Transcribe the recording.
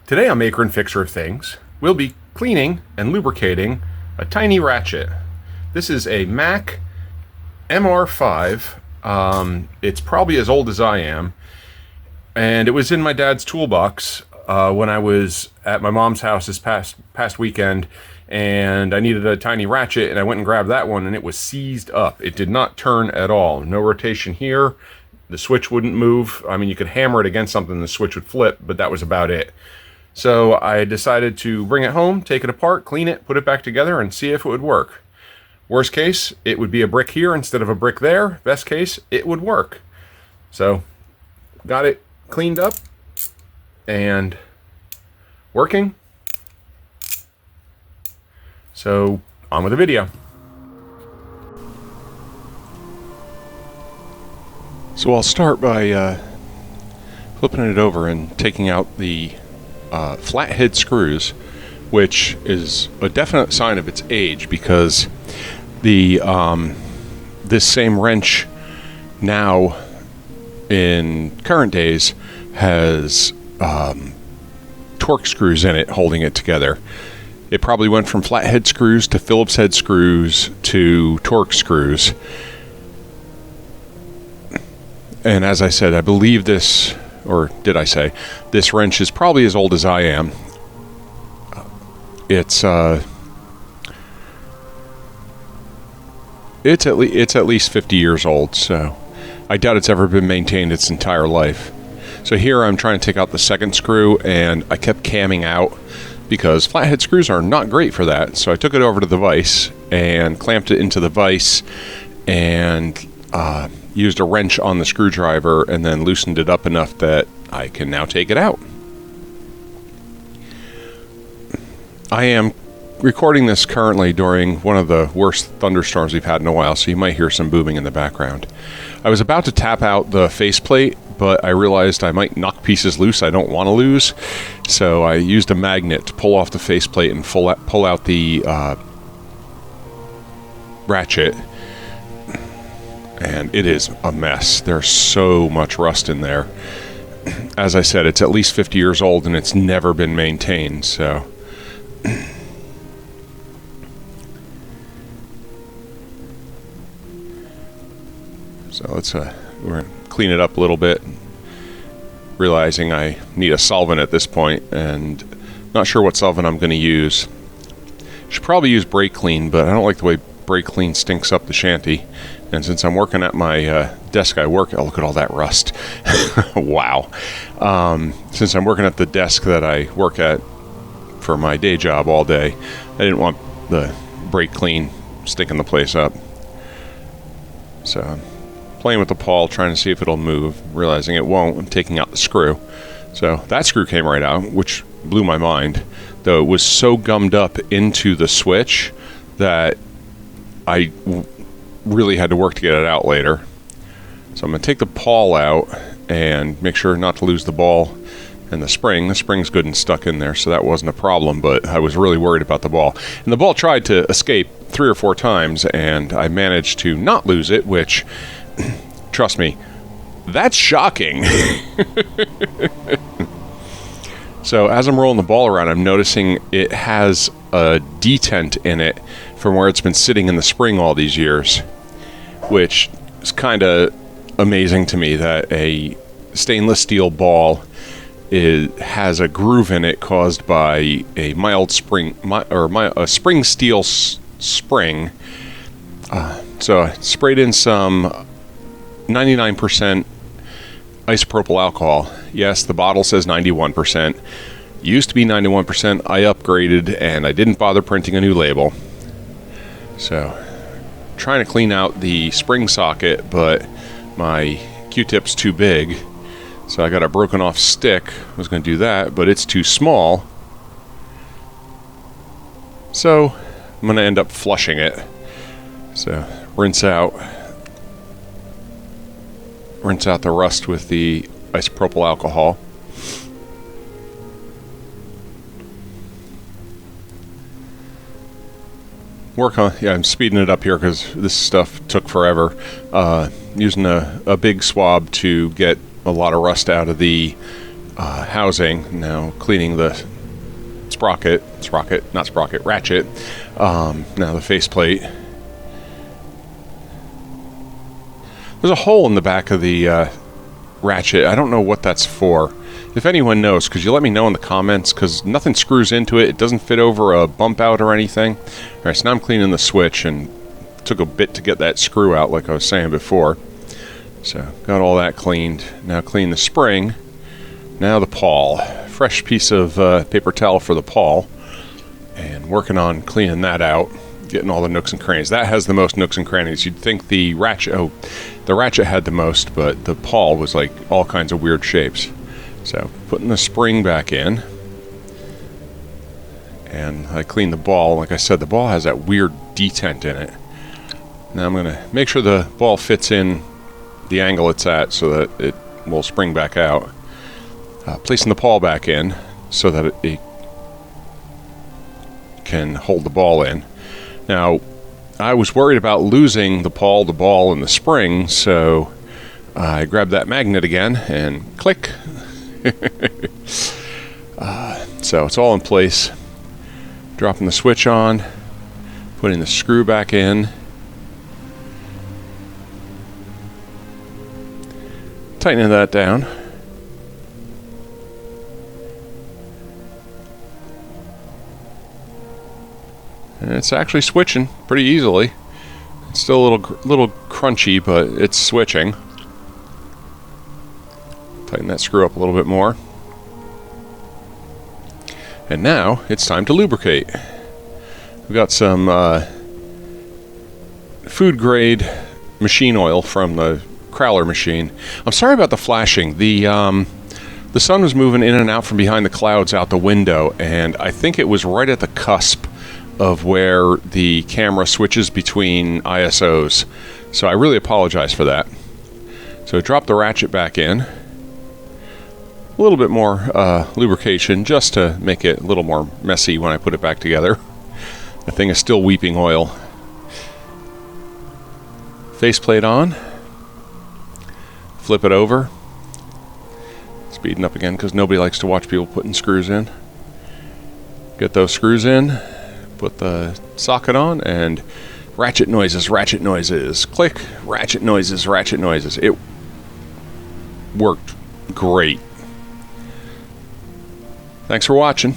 Today on Maker and Fixer of Things, we'll be cleaning and lubricating a tiny ratchet. This is a Mac MR5. It's probably as old as I am, and it was in my dad's toolbox when I was at my mom's house this past weekend, and I needed a tiny ratchet, and I went and grabbed that one, and it was seized up. It did not turn at all. No rotation here. The switch wouldn't move. I mean, you could hammer it against something and the switch would flip, but that was about it. So I decided to bring it home, take it apart, clean it, put it back together, and see if it would work. Worst case, it would be a brick here instead of a brick there. Best case, it would work. So, got it cleaned up and working. So, on with the video. So I'll start by flipping it over and taking out the flathead screws, which is a definite sign of its age because the this same wrench now in current days has torque screws in it holding it together. It probably went from flathead screws to Phillips head screws to torque screws. And as I said, I believe this, or did I say, this wrench is probably as old as I am. It's at least 50 years old, so I doubt it's ever been maintained its entire life. So here I'm trying to take out the second screw, and I kept camming out because flathead screws are not great for that. So I took it over to the vise and clamped it into the vise and used a wrench on the screwdriver and then loosened it up enough that I can now take it out. I am recording this currently during one of the worst thunderstorms we've had in a while, so you might hear some booming in the background. I was about to tap out the faceplate, but I realized I might knock pieces loose I don't want to lose, so I used a magnet to pull off the faceplate and pull out the ratchet. And it is a mess. There's so much rust in there. As I said, it's at least 50 years old and it's never been maintained, so let's we're gonna clean it up a little bit, realizing I need a solvent at this point and not sure what solvent I'm going to use. Should probably use brake clean, but I don't like the way brake clean stinks up the shanty. And since I'm working at my desk oh, look at all that rust. Wow. Since I'm working at the desk that I work at for my day job all day, I didn't want the brake clean stinking the place up. So I'm playing with the pawl, trying to see if it'll move, realizing it won't. I'm taking out the screw. So that screw came right out, which blew my mind, though it was so gummed up into the switch that I really had to work to get it out later. So I'm going to take the pawl out and make sure not to lose the ball and the spring. The spring's good and stuck in there, so that wasn't a problem, but I was really worried about the ball. And the ball tried to escape 3 or 4 times, and I managed to not lose it, which, trust me, that's shocking. So as I'm rolling the ball around, I'm noticing it has a detent in it from where it's been sitting in the spring all these years, which is kind of amazing to me that a stainless steel ball has a groove in it caused by a mild spring a spring steel spring. So I sprayed in some 99% isopropyl alcohol. Yes, the bottle says 91%. Used to be 91%. I upgraded and I didn't bother printing a new label. So, trying to clean out the spring socket, but my Q-tip's too big. So I got a broken off stick. I was going to do that, but it's too small. So, I'm going to end up flushing it. So, rinse out the rust with the isopropyl alcohol. I'm speeding it up here because this stuff took forever. Using a big swab to get a lot of rust out of the housing. Now cleaning the ratchet. Now the faceplate. There's a hole in the back of the ratchet. I don't know what that's for. If anyone knows, could you let me know in the comments, because nothing screws into it. It doesn't fit over a bump out or anything. Alright, so now I'm cleaning the switch, and it took a bit to get that screw out like I was saying before. So, got all that cleaned. Now clean the spring. Now the pawl. Fresh piece of paper towel for the pawl. And working on cleaning that out. Getting all the nooks and crannies. That has the most nooks and crannies. You'd think the ratchet had the most, but the pawl was like all kinds of weird shapes. So, putting the spring back in. And I cleaned the ball. Like I said, the ball has that weird detent in it. Now I'm going to make sure the ball fits in the angle it's at so that it will spring back out. Placing the pawl back in so that it can hold the ball in. Now, I was worried about losing the pawl, the ball, and the spring, so I grabbed that magnet again and click. So it's all in place. Dropping the switch on, putting the screw back in, tightening that down. And it's actually switching pretty easily. It's still a little crunchy, but it's switching. Tighten that screw up a little bit more. And now it's time to lubricate. We've got some food grade machine oil from the Crowler machine. I'm sorry about the flashing. The sun was moving in and out from behind the clouds out the window, and I think it was right at the cusp of where the camera switches between ISOs. So I really apologize for that. So drop the ratchet back in. A little bit more lubrication just to make it a little more messy when I put it back together. The thing is still weeping oil. Faceplate on. Flip it over. Speeding up again because nobody likes to watch people putting screws in. Get those screws in. Put the socket on, and ratchet noises, click, ratchet noises. It worked great. Thanks for watching.